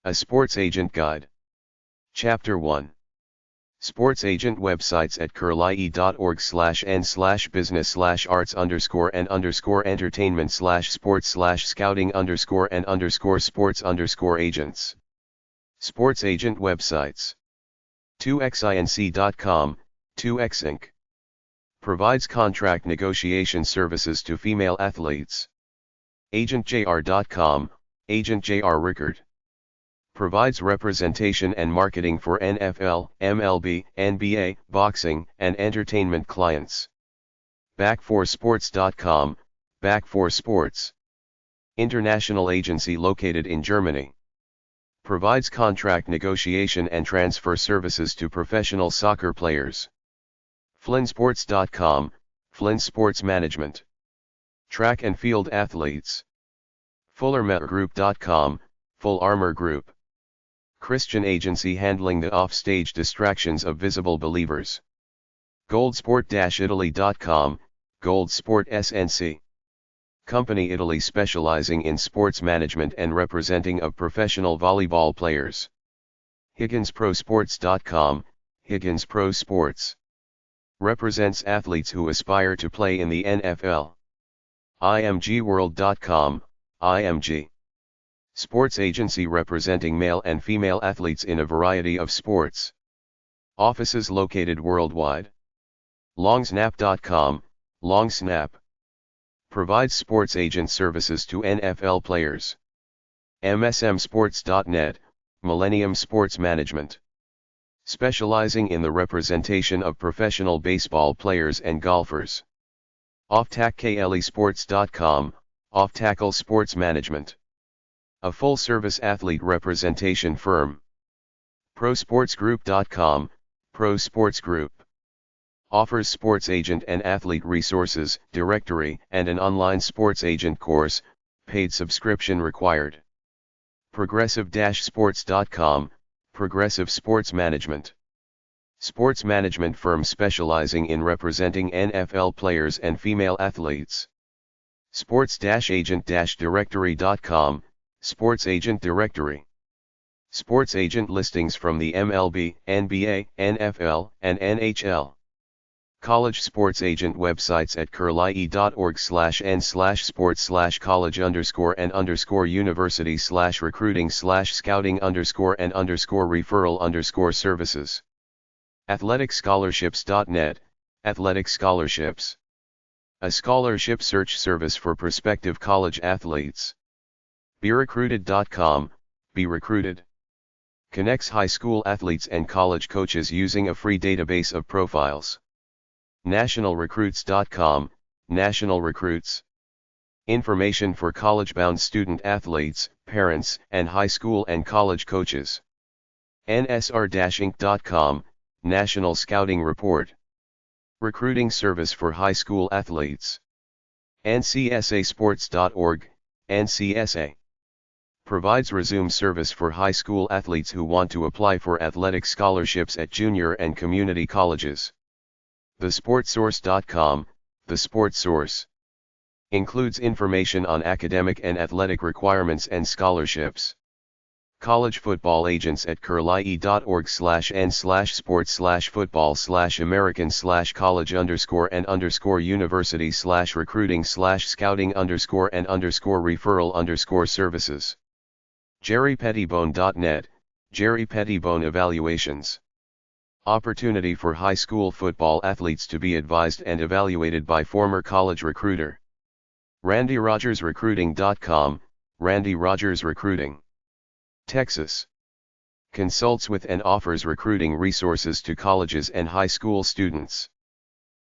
A Sports Agent Guide. Chapter 1. Sports Agent websites at curlie.org/n/business/arts_and/sports_entertainment/sports_and_sports_agents. Sports Agent websites. 2xinc.com, 2x Inc. Provides contract negotiation services to female athletes. AgentJR.com, Agent JR Record. Provides representation and marketing for NFL, MLB, NBA, boxing, and entertainment clients. Back4Sports.com, Back4Sports. International agency located in Germany. Provides contract negotiation and transfer services to professional soccer players. FlynnSports.com, Flynn Sports Management. Track and field athletes. FullerMeterGroup.com, Full Armor Group. Christian agency handling the off-stage distractions of visible believers. Goldsport-Italy.com, Goldsport SNC. Company Italy specializing in sports management and representing of professional volleyball players. HigginsProSports.com, Higgins Pro Sports. Represents athletes who aspire to play in the NFL. IMGWorld.com, IMG. Sports agency representing male and female athletes in a variety of sports. Offices located worldwide. Longsnap.com, Longsnap. Provides sports agent services to NFL players. MSMSports.net, Millennium Sports Management. Specializing in the representation of professional baseball players and golfers. OffTackleSports.com, Off-Tackle Sports Management. A full-service athlete representation firm. ProSportsGroup.com, Pro Sports Group. Offers sports agent and athlete resources, directory, and an online sports agent course, paid subscription required. Progressive-Sports.com, Progressive Sports Management. Sports management firm specializing in representing NFL players and female athletes. Sports-Agent-Directory.com, Sports Agent Directory. Sports agent listings from the MLB, NBA, NFL, and NHL. College sports agent websites at curlie.org/n/sports/college_and_recruiting/scouting_and_referral_services. Athleticsscholarships.net, Athletic Scholarships. A scholarship search service for prospective college athletes. BeRecruited.com, BeRecruited. Connects high school athletes and college coaches using a free database of profiles. NationalRecruits.com, National Recruits. Information for college-bound student athletes, parents, and high school and college coaches. NSR-Inc.com, National Scouting Report. Recruiting service for high school athletes. NCSASports.org, NCSA. Provides resume service for high school athletes who want to apply for athletic scholarships at junior and community colleges. TheSportSource.com, The Sports Source. Includes information on academic and athletic requirements and scholarships. College football agents at curlie.org/n/sports/football/american/college_and_university/recruiting/scouting_and_referral_services. JerryPettibone.net, Jerry Pettibone Evaluations. Opportunity for high school football athletes to be advised and evaluated by former college recruiter. RandyRogersRecruiting.com, Randy Rogers Recruiting. Texas. Consults with and offers recruiting resources to colleges and high school students.